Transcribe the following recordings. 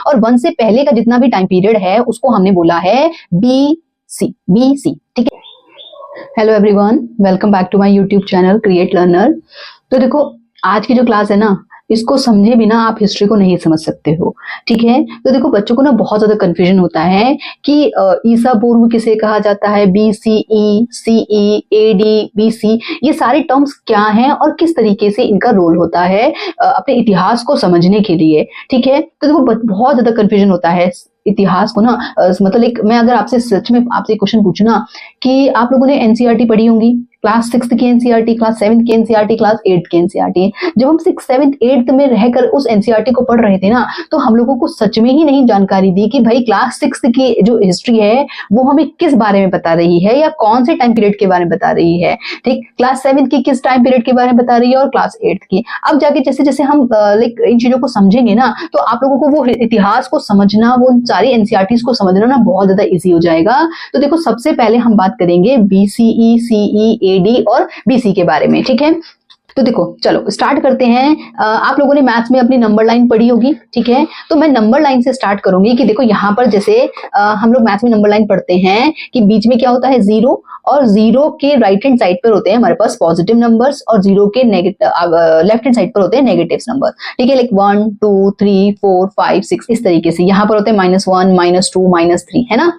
और 1 से पहले का जितना भी टाइम पीरियड है उसको हमने बोला है BC, ठीक है। Hello everyone, welcome back to my YouTube channel create learner. तो देखो, आज की जो क्लास है ना, इसको समझे बिना आप हिस्ट्री को नहीं समझ सकते हो, ठीक है। तो देखो, बच्चों को ना बहुत ज्यादा कंफ्यूजन होता है कि ईसा पूर्व किसे कहा जाता है, BCE, CE, AD, BC, ये सारे टर्म्स क्या हैं और किस तरीके से इनका रोल होता है अपने इतिहास को समझने के लिए, ठीक है। तो देखो, बहुत ज्यादा कंफ्यूजन होता है इतिहास को ना। मतलब एक मैं अगर आपसे सच में आपसे क्वेश्चन पूछूं ना कि आप लोगों ने एनसीईआरटी पढ़ी होंगी, क्लास 6 की एनसीईआरटी, क्लास 7 की एनसीईआरटी, क्लास 8 की एनसीईआरटी। जब हम 6, 7, 8 में रहकर उस एनसीईआरटी को पढ़ रहे थे ना, तो हम लोगों को सच में ही नहीं जानकारी दी कि भाई क्लास 6 की जो हिस्ट्री है वो हमें किस बारे में बता रही है या कौन से टाइम पीरियड के बारे में बता रही है, ठीक। क्लास 7 की किस टाइम पीरियड के बारे में बता रही है और क्लास 8 की। अब जाके जैसे जैसे हम इन चीजों को समझेंगे ना, तो आप लोगों को वो इतिहास को समझना, वो सारी एनसीईआरटीज को समझना ना बहुत ज्यादा इजी हो जाएगा। तो देखो, सबसे पहले हम बात करेंगे BCE, CE, AD और BC के बारे में, ठीक है। तो देखो, चलो स्टार्ट करते हैं। आप लोगों ने मैथ्स में अपनी नंबर लाइन पढ़ी होगी, ठीक है। तो मैं नंबर लाइन से स्टार्ट करूंगी कि देखो, यहाँ पर जैसे हम लोग मैथ्स में नंबर लाइन पढ़ते हैं कि बीच में क्या होता है, 0, और 0 के राइट हैंड साइड पर होते हैं हमारे पास पॉजिटिव नंबर्स और 0 के लेफ्ट हैंड साइड पर होते हैं नेगेटिव नंबर, ठीक है। लाइक 1, 2, 3, 4, 5, 6 इस तरीके से। यहाँ पर होते हैं -1, -2, -3, है ना,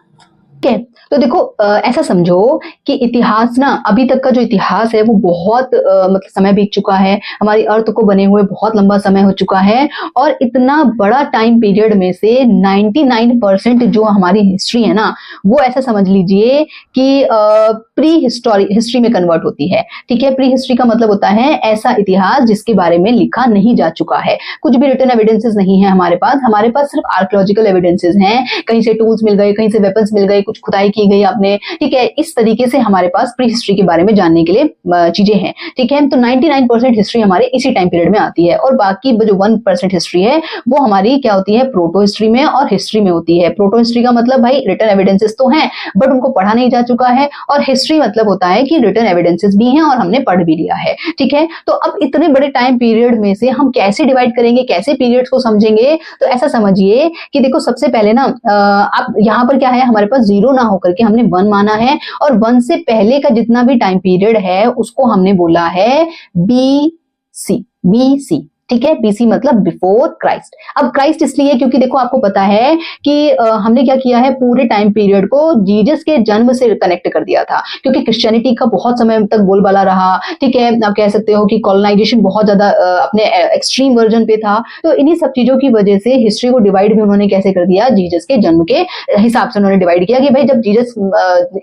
ठीक है। तो देखो, ऐसा समझो कि इतिहास ना, अभी तक का जो इतिहास है वो बहुत मतलब समय बीत चुका है, हमारी अर्थ को बने हुए बहुत लंबा समय हो चुका है। और इतना बड़ा टाइम पीरियड में से 99% जो हमारी हिस्ट्री है ना, वो ऐसा समझ लीजिए कि प्री हिस्ट्री में कन्वर्ट होती है, ठीक है। प्री हिस्ट्री का मतलब होता है ऐसा इतिहास जिसके बारे में लिखा नहीं जा चुका है, कुछ भी रिटन एविडेंसेस नहीं है हमारे पास सिर्फ आर्कियोलॉजिकल एविडेंसेस हैं। कहीं से टूल्स मिल गए, कहीं से वेपन्स मिल गए, कुछ खुदाई की गई आपने, ठीक है। इस तरीके से हमारे पास प्री हिस्ट्री के बारे में जानने के लिए चीजें हैं, ठीक है। तो 99% हिस्ट्री हमारे इसी टाइम पीरियड में आती है, और बाकी जो 1% हिस्ट्री है वो हमारी क्या होती है, प्रोटो हिस्ट्री में और हिस्ट्री में होती है। प्रोटो हिस्ट्री का मतलब भाई रिटन एविडेंसेस तो हैं बट उनको पढ़ा नहीं जा चुका है, और हिस्ट्री मतलब होता है कि रिटन एविडेंसेस भी हैं और हमने पढ़ भी लिया है, ठीक है। तो अब इतने बड़े टाइम पीरियड में से हम कैसे डिवाइड करेंगे, कैसे पीरियड्स को समझेंगे। तो ऐसा समझिए कि देखो, सबसे पहले ना आप यहाँ पर क्या है, हमारे पास 0 ना होकर के हमने 1 माना है, और 1 से पहले का जितना भी टाइम पीरियड है उसको हमने बोला है BC, ठीक है। BC मतलब बिफोर क्राइस्ट। अब क्राइस्ट इसलिए क्योंकि देखो, आपको पता है कि हमने क्या किया है, पूरे टाइम पीरियड को जीसस के जन्म से कनेक्ट कर दिया था, क्योंकि क्रिश्चियनिटी का बहुत समय तक बोलबाला रहा, ठीक है। आप कह सकते हो कि कॉलोनाइजेशन बहुत ज्यादा अपने एक्सट्रीम वर्जन पे था। तो इन्हीं सब चीजों की वजह से हिस्ट्री को डिवाइड भी उन्होंने कैसे कर दिया, जीसस के जन्म के हिसाब से उन्होंने डिवाइड किया कि भाई जब जीसस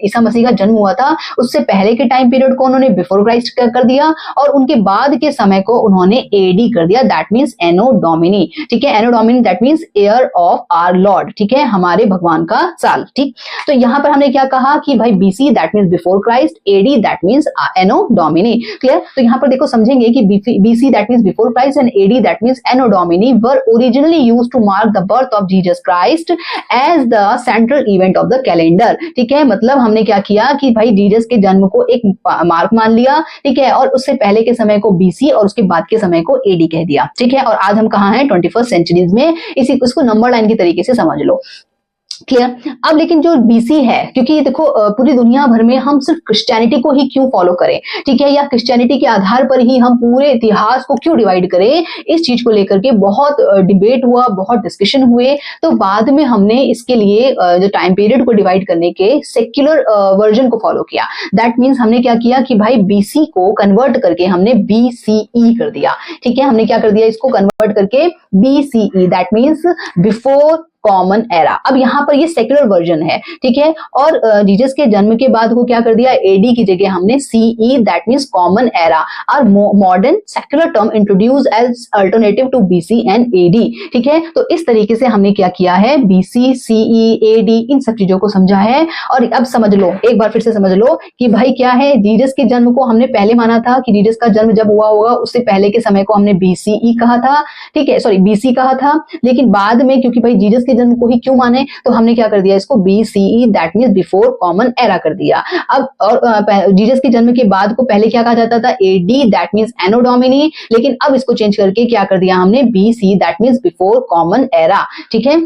ईसा मसीह का जन्म हुआ था उससे पहले के टाइम पीरियड को उन्होंने बिफोर क्राइस्ट कर दिया, और उनके बाद के समय को उन्होंने AD कर दिया, दैट मींस एनो डोमिनी, ठीक है। Anno Domini that means year of our Lord, ठीक है, हमारे भगवान का साल, ठीक। तो यहां पर हमने क्या कहा कि भाई BC that means before Christ, AD that means anno Domini, clear. तो यहां पर देखो, समझेंगे कि BC that means before Christ and AD that means anno Domini were originally used to mark the birth of Jesus Christ as the central event of the calendar, ठीक है। मतलब हमने क्या किया कि भाई जीसस के जन्म को एक मार्क मान लिया, ठीक है, और उससे पहले के समय को BC और उसके बाद के समय को AD कह दिया, ठीक है। और आज हम कहाँ हैं, 21st सेंचुरीज में। इसको नंबर लाइन की तरीके से समझ लो, क्लियर। अब लेकिन जो BC है, क्योंकि देखो पूरी दुनिया भर में हम सिर्फ क्रिश्चियनिटी को ही क्यों फॉलो करें, ठीक है, या क्रिश्चियनिटी के आधार पर ही हम पूरे इतिहास को क्यों डिवाइड करें, इस चीज को लेकर के बहुत डिबेट हुआ, बहुत डिस्कशन हुए। तो बाद में हमने इसके लिए जो टाइम पीरियड को डिवाइड करने के सेक्युलर वर्जन को फॉलो किया। दैट मीन्स हमने क्या किया कि भाई BC को कन्वर्ट करके हमने BCE कर दिया, ठीक है। हमने क्या कर दिया, इसको कन्वर्ट करके BCE that means before common era. अब यहाँ पर ये सेक्युलर वर्जन है, ठीक है। और जीसस के जन्म के बाद को क्या कर दिया, AD की जगह हमने CE that means common era और modern secular term introduce as alternative to BC and AD, ठीक है। तो इस तरीके से हमने क्या किया है, BC, CE, AD इन सब चीजों को समझा है। और अब समझ लो, एक बार फिर से समझ लो कि भाई क्या है, जीसस के जन्म को हमने पहले माना था कि जीसस का जन्म जब हुआ होगा उससे पहले के समय को हमने BCE कहा था, ठीक है, सॉरी BC कहा था। लेकिन बाद में क्योंकि भाई जीसस के जन्म को ही क्यों माने, तो हमने क्या कर दिया इसको BCE, that means before common era कर दिया। अब और जीसस के जन्म के बाद को पहले क्या कहा जाता था, AD, that means anno Domini, लेकिन अब इसको चेंज करके क्या कर दिया हमने BC, that means before common era. ठीक है,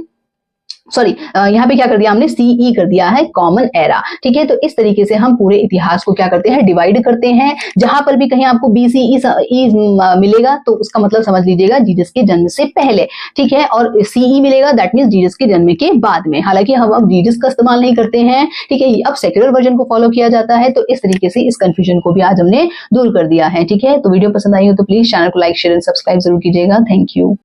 सॉरी यहाँ पे क्या कर दिया हमने CE कर दिया है, कॉमन एरा। ठीक है, तो इस तरीके से हम पूरे इतिहास को क्या करते हैं, डिवाइड करते हैं। जहां पर भी कहीं आपको BCE मिलेगा तो उसका मतलब समझ लीजिएगा जीसस के जन्म से पहले। ठीक है, और CE मिलेगा दैट मीन्स जीसस के जन्म के बाद में। हालांकि हम अब जीसस का इस्तेमाल नहीं करते हैं, ठीक है, अब सेक्युलर वर्जन को फॉलो किया जाता है। तो इस तरीके से इस कंफ्यूजन को भी आज हमने दूर कर दिया है। ठीक है, तो वीडियो पसंद आई हो तो प्लीज चैनल को लाइक, शेयर एंड सब्सक्राइब जरूर कीजिएगा। Thank you.